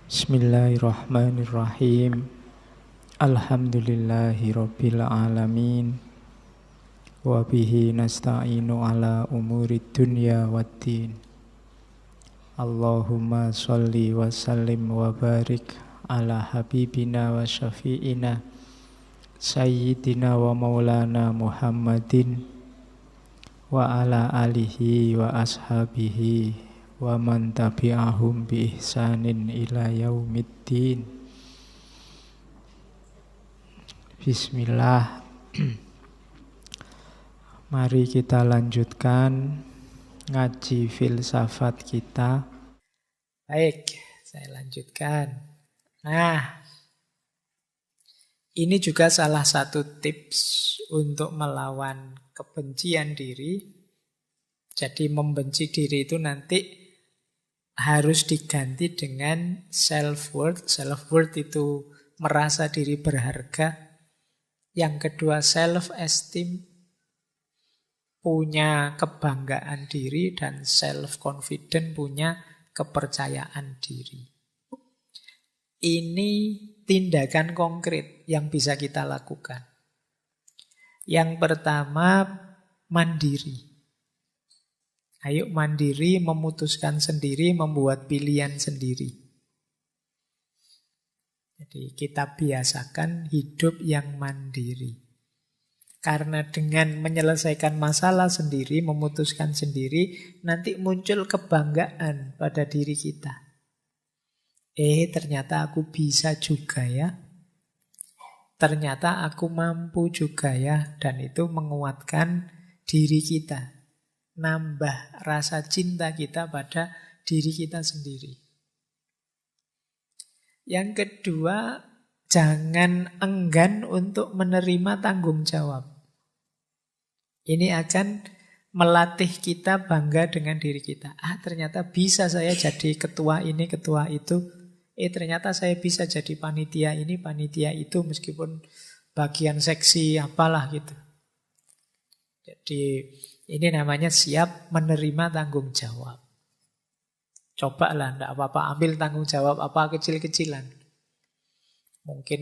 Bismillahirrahmanirrahim. Alhamdulillahirabbil alamin. Wa bihi nasta'inu ala umurid dunya waddin. Allahumma sholli wa sallim wa barik ala habibina wa syafi'ina sayyidina wa maulana Muhammadin wa ala alihi wa ashabihi wa man tabi'ahum bi ihsanin ila yaumiddin. Bismillah. Mari kita lanjutkan ngaji filsafat kita. Baik, saya lanjutkan. Nah, ini juga salah satu tips untuk melawan kebencian diri. Jadi membenci diri itu nanti harus diganti dengan self-worth. Self-worth itu merasa diri berharga. Yang kedua self-esteem, punya kebanggaan diri. Dan self-confident, punya kepercayaan diri. Ini tindakan konkret yang bisa kita lakukan. Yang pertama, mandiri. Ayo mandiri, memutuskan sendiri, membuat pilihan sendiri. Jadi kita biasakan hidup yang mandiri. Karena dengan menyelesaikan masalah sendiri, memutuskan sendiri, nanti muncul kebanggaan pada diri kita. Ternyata aku bisa juga ya. Ternyata aku mampu juga ya. Dan itu menguatkan diri kita. Nambah rasa cinta kita pada diri kita sendiri. Yang kedua, jangan enggan untuk menerima tanggung jawab. Ini akan melatih kita bangga dengan diri kita. Ternyata bisa saya jadi ketua ini, ketua itu. Ternyata saya bisa jadi panitia ini, panitia itu, meskipun bagian seksi apalah gitu. Jadi ini namanya siap menerima tanggung jawab. Cobalah, enggak apa-apa, ambil tanggung jawab apa kecil-kecilan. Mungkin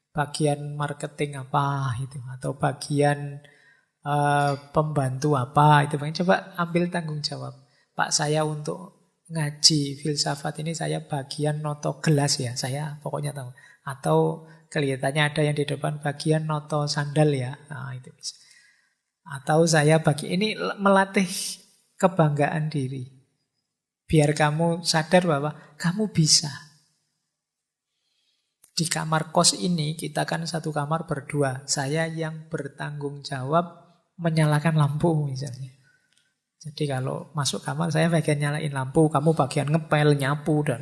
bagian marketing apa itu, atau bagian pembantu apa itu. Coba ambil tanggung jawab. Pak, saya untuk ngaji filsafat ini saya bagian noto gelas ya, saya pokoknya tahu. Atau kelihatannya ada yang di depan bagian noto sandal ya, nah itu bisa. Atau saya ini melatih kebanggaan diri. Biar kamu sadar bahwa kamu bisa. Di kamar kos ini kita kan satu kamar berdua. Saya yang bertanggung jawab menyalakan lampu misalnya. Jadi kalau masuk kamar saya bagian nyalain lampu, kamu bagian ngepel, nyapu dan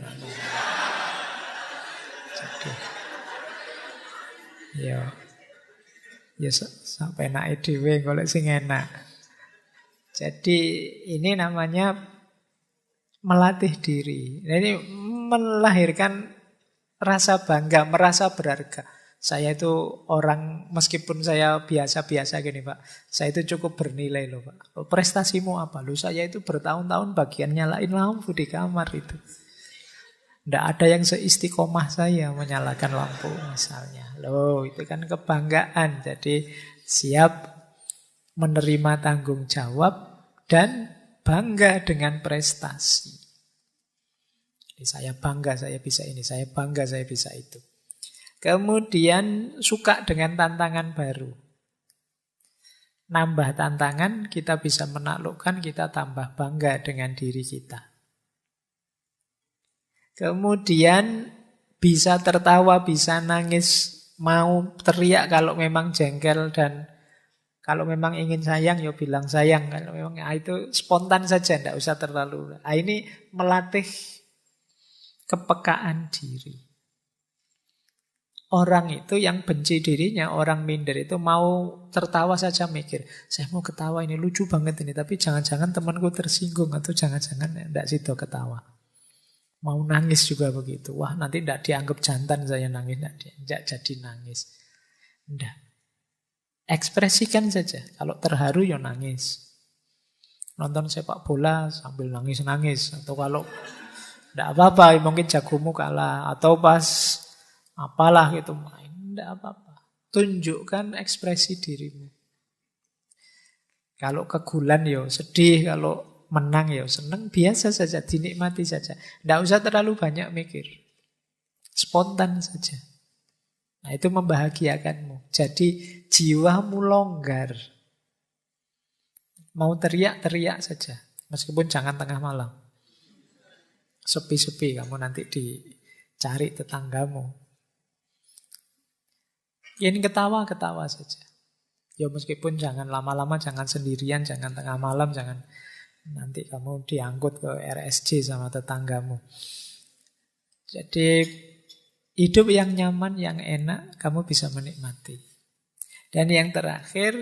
jadi ya sampai naik dhewe golek sing enak. Jadi ini namanya melatih diri. Ini melahirkan rasa bangga, merasa berharga. Saya itu orang, meskipun saya biasa-biasa gini Pak, saya itu cukup bernilai loh Pak. Prestasimu apa? Loh saya itu bertahun-tahun bagian nyalain lampu di kamar itu. Tidak ada yang seistiqomah saya menyalakan lampu misalnya. Loh itu kan kebanggaan. Jadi siap menerima tanggung jawab dan bangga dengan prestasi. Jadi saya bangga saya bisa ini, saya bangga saya bisa itu. Kemudian suka dengan tantangan baru. Nambah tantangan, kita bisa menaklukkan, kita tambah bangga dengan diri kita. Kemudian bisa tertawa, bisa nangis, mau teriak kalau memang jengkel, dan kalau memang ingin sayang, ya bilang sayang. Kalau memang itu spontan saja, tidak usah terlalu. Ini melatih kepekaan diri. Orang itu yang benci dirinya, orang minder itu mau tertawa saja mikir, saya mau ketawa ini lucu banget ini, tapi jangan-jangan temanku tersinggung, atau jangan-jangan tidak situ ketawa. Mau nangis juga begitu. Wah nanti tidak dianggap jantan saya nangis, tidak jadi nangis. Tidak. Ekspresikan saja. Kalau terharu ya nangis. Nonton sepak bola sambil nangis-nangis. Atau kalau Tidak apa-apa, mungkin jagomu kalah. Atau pas apalah gitu main. Tidak apa-apa. Tunjukkan ekspresi dirimu. Kalau kegulan ya sedih, kalau menang ya senang. Biasa saja, dinikmati saja. Tidak usah terlalu banyak mikir. Spontan saja. Nah itu membahagiakanmu. Jadi jiwamu longgar. Mau teriak-teriak saja. Meskipun jangan tengah malam. Sepi-sepi kamu nanti dicari tetanggamu. Ini ketawa-ketawa saja. Ya meskipun jangan lama-lama, jangan sendirian, jangan tengah malam, jangan nanti kamu diangkut ke RSJ sama tetanggamu. Jadi hidup yang nyaman, yang enak, kamu bisa menikmati. Dan yang terakhir,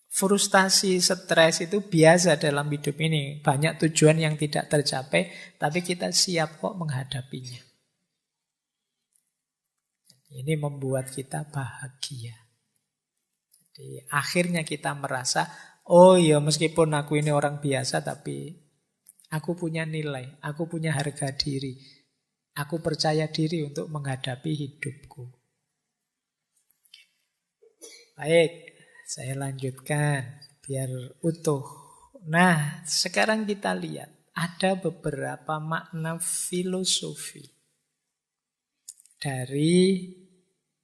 frustasi, stres itu biasa dalam hidup ini. Banyak tujuan yang tidak tercapai, tapi kita siap kok menghadapinya. Ini membuat kita bahagia. Jadi akhirnya kita merasa, oh ya meskipun aku ini orang biasa, tapi aku punya nilai, aku punya harga diri. Aku percaya diri untuk menghadapi hidupku. Baik. Saya lanjutkan biar utuh. Nah, sekarang kita lihat ada beberapa makna filosofi dari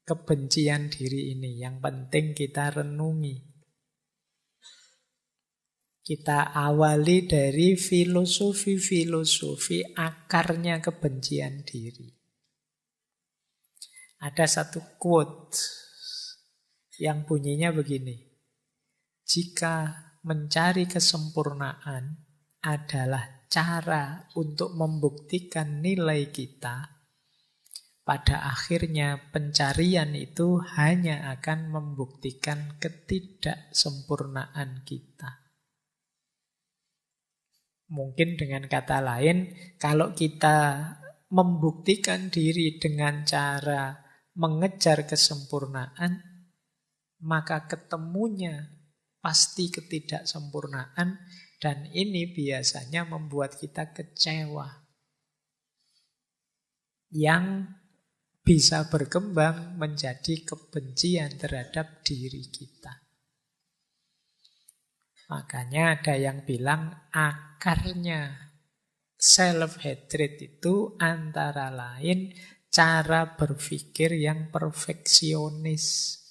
kebencian diri ini yang penting kita renungi. Kita awali dari filosofi-filosofi akarnya kebencian diri. Ada satu quote yang bunyinya begini. Jika mencari kesempurnaan adalah cara untuk membuktikan nilai kita, pada akhirnya pencarian itu hanya akan membuktikan ketidaksempurnaan kita. Mungkin dengan kata lain, kalau kita membuktikan diri dengan cara mengejar kesempurnaan, maka ketemunya pasti ketidaksempurnaan dan ini biasanya membuat kita kecewa. Yang bisa berkembang menjadi kebencian terhadap diri kita. Makanya ada yang bilang akarnya self-hatred itu antara lain cara berpikir yang perfeksionis.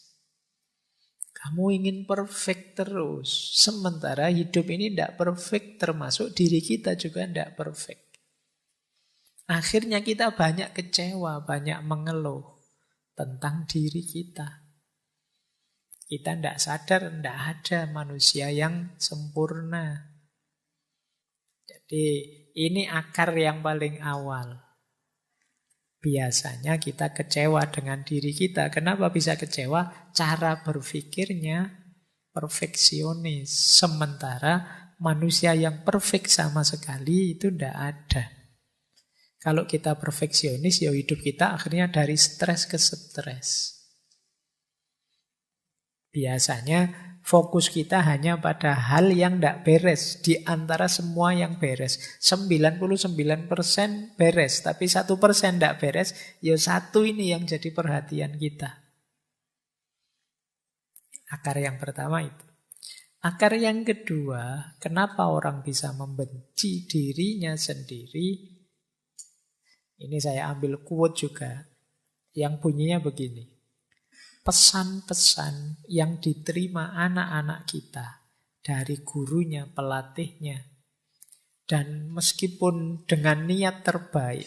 Kamu ingin perfect terus. Sementara hidup ini tidak perfect, termasuk diri kita juga tidak perfect. Akhirnya kita banyak kecewa, banyak mengeluh tentang diri kita. Kita tidak sadar, tidak ada manusia yang sempurna. Jadi ini akar yang paling awal. Biasanya kita kecewa dengan diri kita. Kenapa bisa kecewa? Cara berpikirnya perfeksionis. Sementara manusia yang perfect sama sekali itu tidak ada. Kalau kita perfeksionis, ya hidup kita akhirnya dari stres ke stres. Biasanya fokus kita hanya pada hal yang tidak beres di antara semua yang beres. 99% beres, tapi 1% tidak beres, ya satu ini yang jadi perhatian kita. Akar yang pertama itu. Akar yang kedua, kenapa orang bisa membenci dirinya sendiri? Ini saya ambil quote juga, yang bunyinya begini. Pesan-pesan yang diterima anak-anak kita dari gurunya, pelatihnya, dan meskipun dengan niat terbaik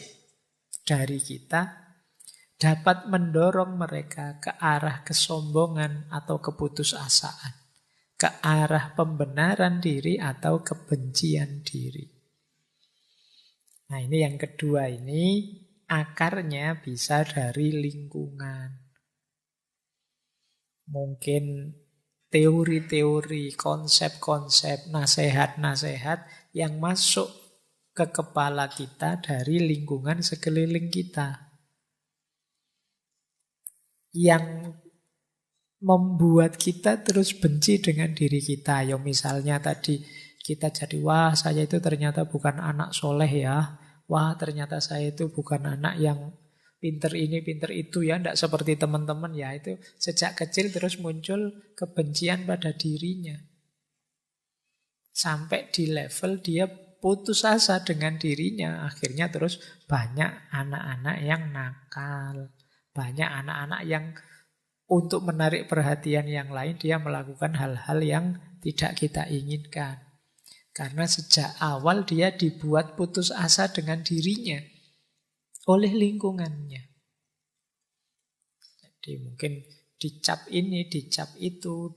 dari kita, dapat mendorong mereka ke arah kesombongan atau keputusasaan, ke arah pembenaran diri atau kebencian diri. Nah ini yang kedua ini, akarnya bisa dari lingkungan. Mungkin teori-teori, konsep-konsep, nasihat-nasihat yang masuk ke kepala kita dari lingkungan sekeliling kita. Yang membuat kita terus benci dengan diri kita. Ya misalnya tadi kita jadi, wah saya itu ternyata bukan anak soleh ya. wah ternyata saya itu bukan anak yang pinter ini, pinter itu ya, tidak seperti teman-teman ya. Itu sejak kecil terus muncul kebencian pada dirinya. Sampai di level dia putus asa dengan dirinya. Akhirnya terus banyak anak-anak yang nakal. Banyak anak-anak yang untuk menarik perhatian yang lain, dia melakukan hal-hal yang tidak kita inginkan. Karena sejak awal dia dibuat putus asa dengan dirinya oleh lingkungannya. Jadi mungkin dicap ini, dicap itu,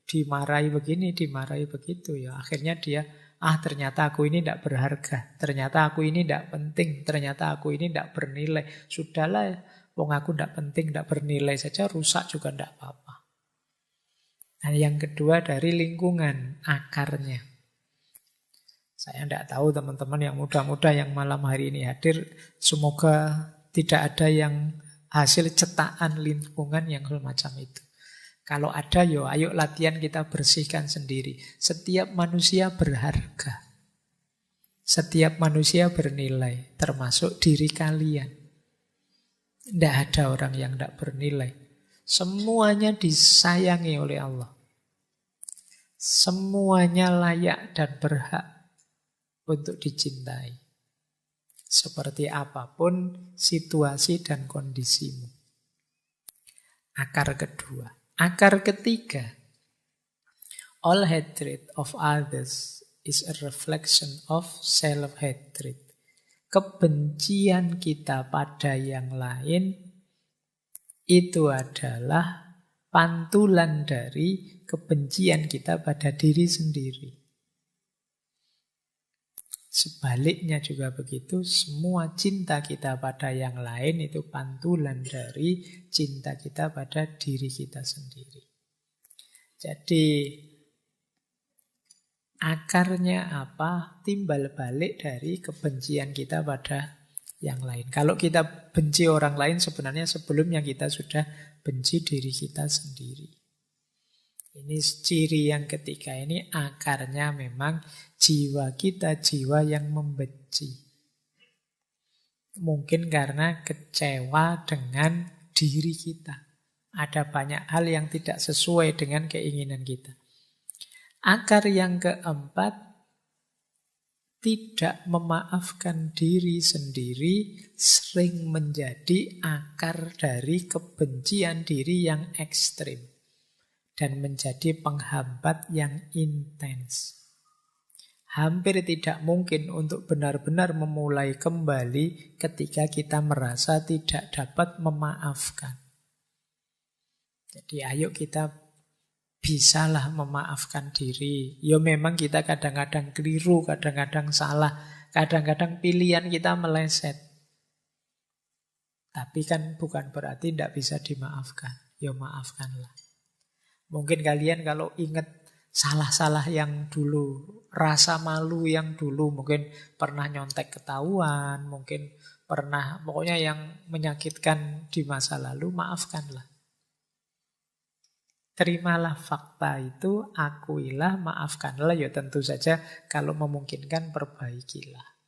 dimarahi begini, dimarahi begitu ya. Akhirnya dia, ternyata aku ini tidak berharga, ternyata aku ini tidak penting, ternyata aku ini tidak bernilai. Sudahlah, wong aku tidak penting, tidak bernilai saja, rusak juga tidak apa-apa. Nah, yang kedua dari lingkungan, akarnya. Saya tidak tahu teman-teman yang muda-muda yang malam hari ini hadir, semoga tidak ada yang hasil cetakan lingkungan yang semacam itu. Kalau ada, ayo latihan kita bersihkan sendiri. Setiap manusia berharga. Setiap manusia bernilai, termasuk diri kalian. Tidak ada orang yang tidak bernilai. Semuanya disayangi oleh Allah. Semuanya layak dan berhak untuk dicintai. Seperti apapun situasi dan kondisimu. Akar kedua. Akar ketiga. All hatred of others is a reflection of self-hatred. Kebencian kita pada yang lain itu adalah pantulan dari kebencian kita pada diri sendiri. Sebaliknya juga begitu, semua cinta kita pada yang lain itu pantulan dari cinta kita pada diri kita sendiri. Jadi akarnya apa? Timbal balik dari kebencian kita pada yang lain. Kalau kita benci orang lain, sebenarnya sebelumnya kita sudah benci diri kita sendiri. Ini ciri yang ketiga, ini akarnya memang jiwa kita, jiwa yang membenci. Mungkin karena kecewa dengan diri kita. Ada banyak hal yang tidak sesuai dengan keinginan kita. Akar yang keempat, tidak memaafkan diri sendiri sering menjadi akar dari kebencian diri yang ekstrim. Dan menjadi penghambat yang intens. Hampir tidak mungkin untuk benar-benar memulai kembali ketika kita merasa tidak dapat memaafkan. Jadi ayo kita bisalah memaafkan diri. Ya memang kita kadang-kadang keliru, kadang-kadang salah, kadang-kadang pilihan kita meleset. Tapi kan bukan berarti tidak bisa dimaafkan. Ya maafkanlah. Mungkin kalian kalau ingat salah-salah yang dulu, rasa malu yang dulu, mungkin pernah nyontek ketahuan, mungkin pernah, pokoknya yang menyakitkan di masa lalu, maafkanlah. Terimalah fakta itu, akuilah, maafkanlah, ya tentu saja kalau memungkinkan perbaikilah.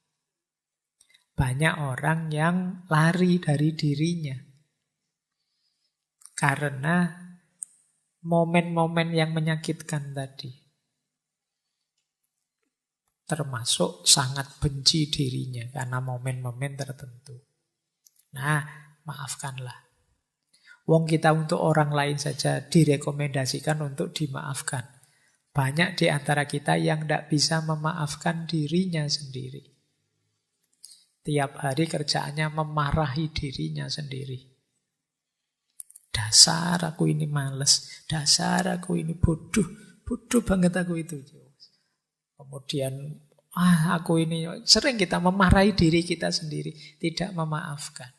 Banyak orang yang lari dari dirinya karena momen-momen yang menyakitkan tadi. Termasuk sangat benci dirinya karena momen-momen tertentu. Nah, maafkanlah. Wong kita untuk orang lain saja direkomendasikan untuk dimaafkan. Banyak di antara kita yang tidak bisa memaafkan dirinya sendiri. Tiap hari kerjaannya memarahi dirinya sendiri. Dasar aku ini males, dasar aku ini bodoh, bodoh banget aku itu. Kemudian, aku ini, sering kita memarahi diri kita sendiri, tidak memaafkan.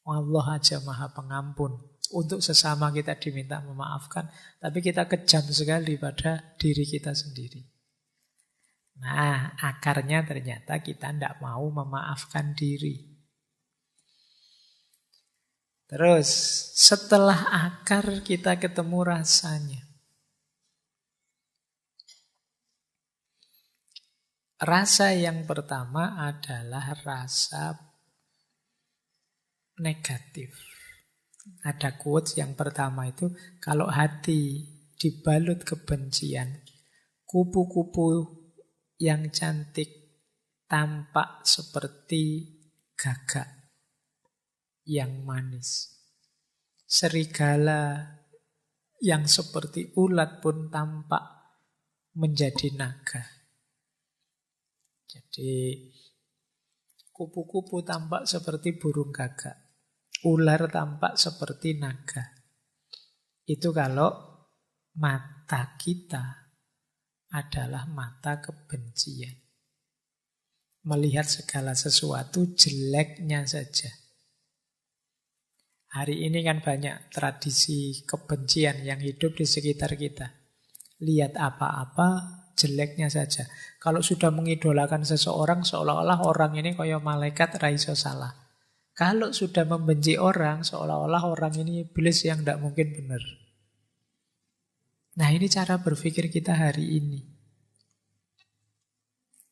Allah aja maha pengampun. Untuk sesama kita diminta memaafkan, tapi kita kejam sekali pada diri kita sendiri. Nah, akarnya ternyata kita tidak mau memaafkan diri. Terus, setelah akar kita ketemu rasanya. Rasa yang pertama adalah rasa negatif. Ada quotes yang pertama itu, kalau hati dibalut kebencian, kupu-kupu yang cantik tampak seperti gagak yang manis. Serigala yang seperti ulat pun tampak menjadi naga. Jadi kupu-kupu tampak seperti burung gagak. Ular tampak seperti naga. Itu kalau mata kita adalah mata kebencian. Melihat segala sesuatu jeleknya saja. Hari ini kan banyak tradisi kebencian yang hidup di sekitar kita. Lihat apa-apa, jeleknya saja. Kalau sudah mengidolakan seseorang, seolah-olah orang ini kaya malaikat ra iso salah. Kalau sudah membenci orang, seolah-olah orang ini iblis yang tidak mungkin benar. Nah, ini cara berpikir kita hari ini.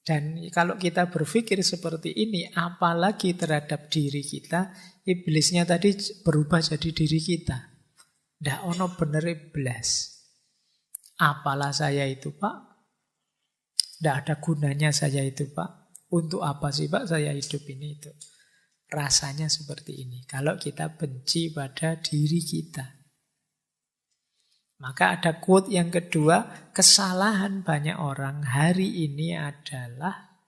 Dan kalau kita berpikir seperti ini, apalagi terhadap diri kita, iblisnya tadi berubah jadi diri kita. Ndak ono bener iblis. Apalah saya itu, Pak? Ndak ada gunanya saya itu, Pak. Untuk apa sih, Pak, saya hidup ini itu? Rasanya seperti ini. Kalau kita benci pada diri kita. Maka ada quote yang kedua, kesalahan banyak orang hari ini adalah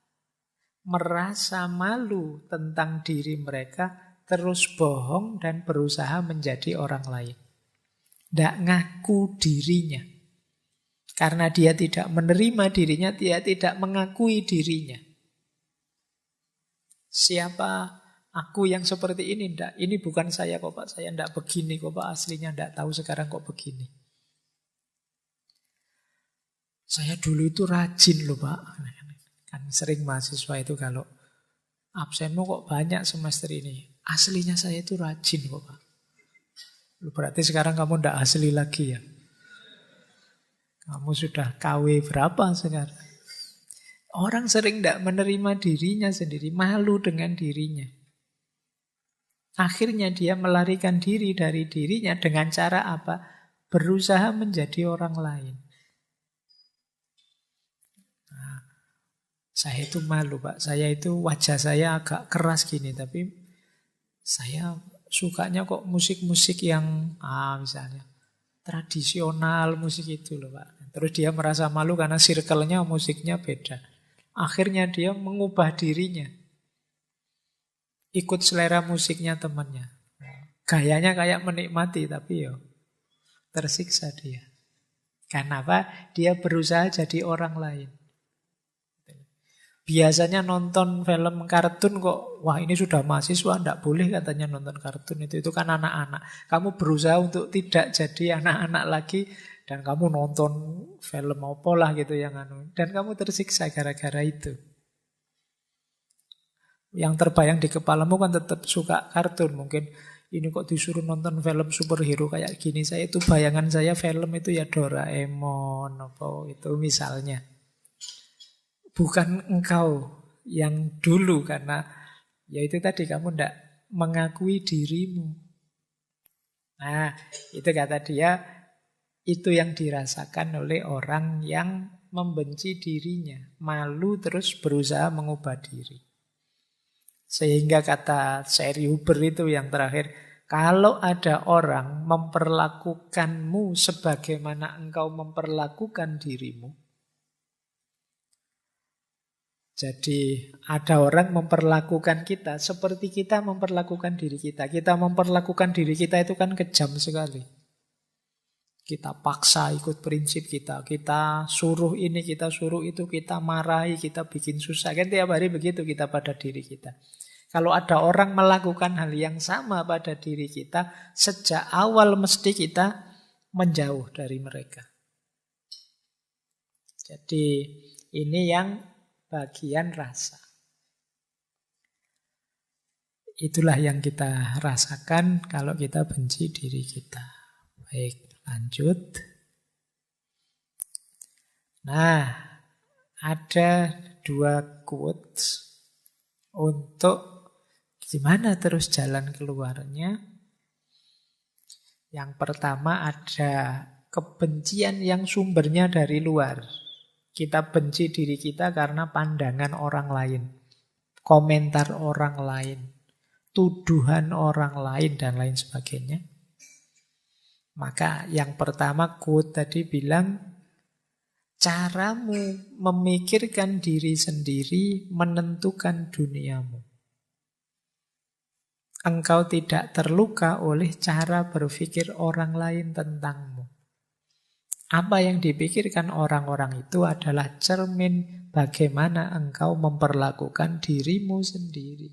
merasa malu tentang diri mereka, terus bohong dan berusaha menjadi orang lain. Tidak ngaku dirinya. Karena dia tidak menerima dirinya, dia tidak mengakui dirinya. Siapa aku yang seperti ini? Enggak, ini bukan saya kok, Pak. Saya enggak begini kok, Pak. Aslinya enggak tahu, sekarang kok begini. Saya dulu itu rajin loh, Pak. Kan sering mahasiswa itu kalau absenmu kok banyak semester ini. Aslinya saya itu rajin kok, Pak. Berarti sekarang kamu enggak asli lagi ya? Kamu sudah KW berapa sekarang? Orang sering tidak menerima dirinya sendiri, malu dengan dirinya. Akhirnya dia melarikan diri dari dirinya dengan cara apa? Berusaha menjadi orang lain. Nah, saya itu malu, Pak. Saya itu wajah saya agak keras gini, tapi saya sukanya kok musik-musik yang misalnya tradisional, musik itu loh, Pak. Terus dia merasa malu karena circle-nya musiknya beda. Akhirnya dia mengubah dirinya. Ikut selera musiknya temannya. Gayanya kayak menikmati, tapi tersiksa dia. Kenapa? Dia berusaha jadi orang lain. Biasanya nonton film kartun kok, wah ini sudah mahasiswa, tidak boleh katanya nonton kartun itu kan anak-anak. Kamu berusaha untuk tidak jadi anak-anak lagi, dan kamu nonton film apa lah gitu yang dan kamu tersiksa gara-gara itu. Yang terbayang di kepalamu kan tetap suka kartun. Mungkin ini kok disuruh nonton film superhero kayak gini. Saya itu bayangan saya film itu ya Doraemon apa itu misalnya. Bukan engkau yang dulu karena ya itu tadi kamu tidak mengakui dirimu. Nah, itu kata dia, itu yang dirasakan oleh orang yang membenci dirinya. Malu terus berusaha mengubah diri. Sehingga kata Sherry Huber itu yang terakhir, kalau ada orang memperlakukanmu sebagaimana engkau memperlakukan dirimu. Jadi ada orang memperlakukan kita seperti kita memperlakukan diri kita. Kita memperlakukan diri kita itu kan kejam sekali. Kita paksa ikut prinsip kita. Kita suruh ini, kita suruh itu, kita marahi, kita bikin susah. Kan tiap hari begitu kita pada diri kita. Kalau ada orang melakukan hal yang sama pada diri kita, sejak awal mesti kita menjauh dari mereka. Jadi ini yang bagian rasa. Itulah yang kita rasakan kalau kita benci diri kita. Baik, lanjut. Nah, ada 2 quotes untuk gimana terus jalan keluarnya. Yang pertama ada kebencian yang sumbernya dari luar. Kita benci diri kita karena pandangan orang lain, komentar orang lain, tuduhan orang lain, dan lain sebagainya. Maka yang pertama quote tadi bilang, caramu memikirkan diri sendiri menentukan duniamu. Engkau tidak terluka oleh cara berpikir orang lain tentangmu. Apa yang dipikirkan orang-orang itu adalah cermin bagaimana engkau memperlakukan dirimu sendiri.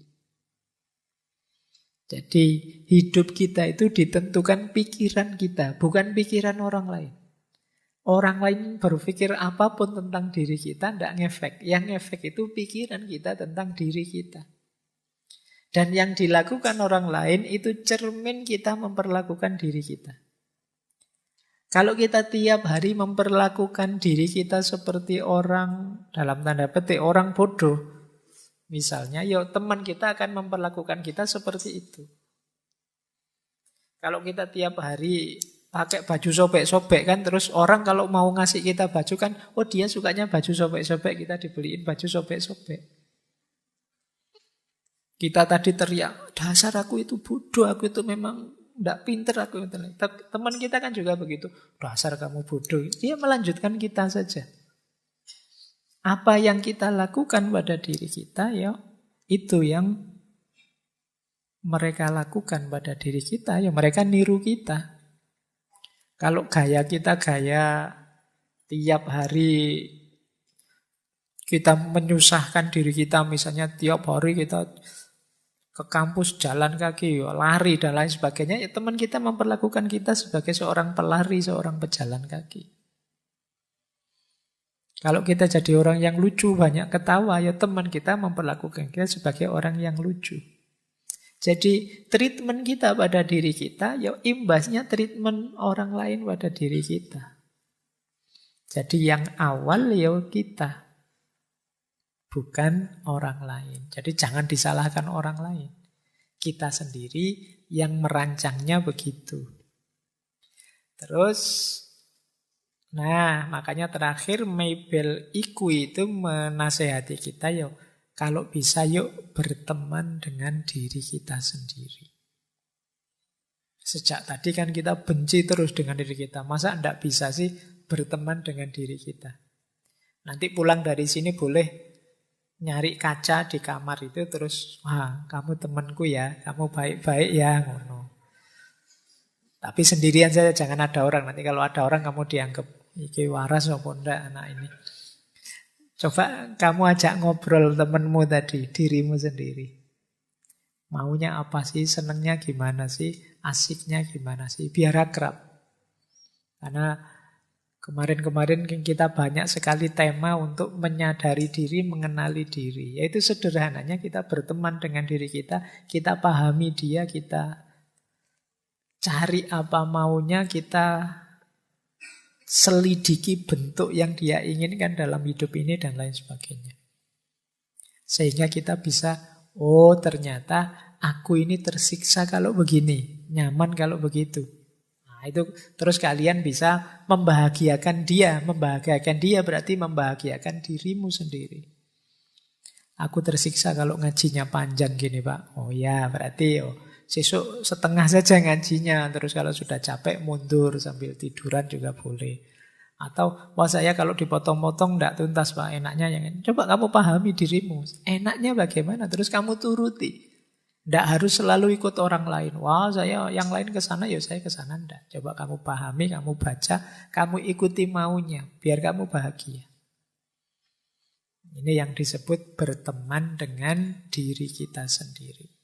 Jadi hidup kita itu ditentukan pikiran kita, bukan pikiran orang lain. Orang lain berpikir apapun tentang diri kita, tidak ngefek. Yang ngefek itu pikiran kita tentang diri kita. Dan yang dilakukan orang lain itu cermin kita memperlakukan diri kita. Kalau kita tiap hari memperlakukan diri kita seperti orang, dalam tanda petik, orang bodoh, misalnya, ya teman kita akan memperlakukan kita seperti itu. Kalau kita tiap hari pakai baju sobek-sobek kan, terus orang kalau mau ngasih kita baju kan, oh dia sukanya baju sobek-sobek, kita dibeliin baju sobek-sobek. Kita tadi teriak, dasar aku itu bodoh, aku itu memang tidak pinter aku. Teman kita kan juga begitu, dasar kamu bodoh. Dia melanjutkan kita saja. Apa yang kita lakukan pada diri kita, ya itu yang mereka lakukan pada diri kita, ya mereka niru kita. Kalau gaya kita gaya tiap hari kita menyusahkan diri kita, misalnya tiap hari kita ke kampus jalan kaki, lari dan lain sebagainya, ya teman kita memperlakukan kita sebagai seorang pelari, seorang pejalan kaki. Kalau kita jadi orang yang lucu, banyak ketawa, ya teman kita memperlakukan kita sebagai orang yang lucu. Jadi treatment kita pada diri kita, ya imbasnya treatment orang lain pada diri kita. Jadi yang awal ya kita, bukan orang lain. Jadi jangan disalahkan orang lain. Kita sendiri yang merancangnya begitu. Terus, nah makanya terakhir Mabel Iku itu menasehati kita, yuk kalau bisa yuk berteman dengan diri kita sendiri. Sejak tadi kan kita benci terus dengan diri kita. Masa enggak bisa sih berteman dengan diri kita? Nanti pulang dari sini boleh nyari kaca di kamar itu terus, wah kamu temanku ya, kamu baik-baik ya, ngono. Tapi sendirian saja, jangan ada orang. Nanti kalau ada orang kamu dianggap iki waras maupun enggak anak ini. Coba kamu ajak ngobrol temanmu tadi, dirimu sendiri. Maunya apa sih, senengnya gimana sih, asiknya gimana sih, biar akrab. Karena kemarin-kemarin kita banyak sekali tema untuk menyadari diri, mengenali diri. Yaitu sederhananya kita berteman dengan diri kita pahami dia, kita cari apa maunya, kita selidiki bentuk yang dia inginkan dalam hidup ini dan lain sebagainya. Sehingga kita bisa, oh ternyata aku ini tersiksa kalau begini, nyaman kalau begitu. Nah, itu terus kalian bisa membahagiakan dia. Membahagiakan dia berarti membahagiakan dirimu sendiri. Aku tersiksa kalau ngajinya panjang gini Pak. Oh ya berarti sesuk setengah saja ngajinya. Terus kalau sudah capek mundur sambil tiduran juga boleh. Atau wah saya kalau dipotong-potong tidak tuntas Pak, enaknya yang ini. Coba kamu pahami dirimu. Enaknya bagaimana? Terus kamu turuti. Tidak harus selalu ikut orang lain. Wah saya yang lain ke sana, ya saya ke sana. Tidak. Coba kamu pahami, kamu baca, kamu ikuti maunya. Biar kamu bahagia. Ini yang disebut berteman dengan diri kita sendiri.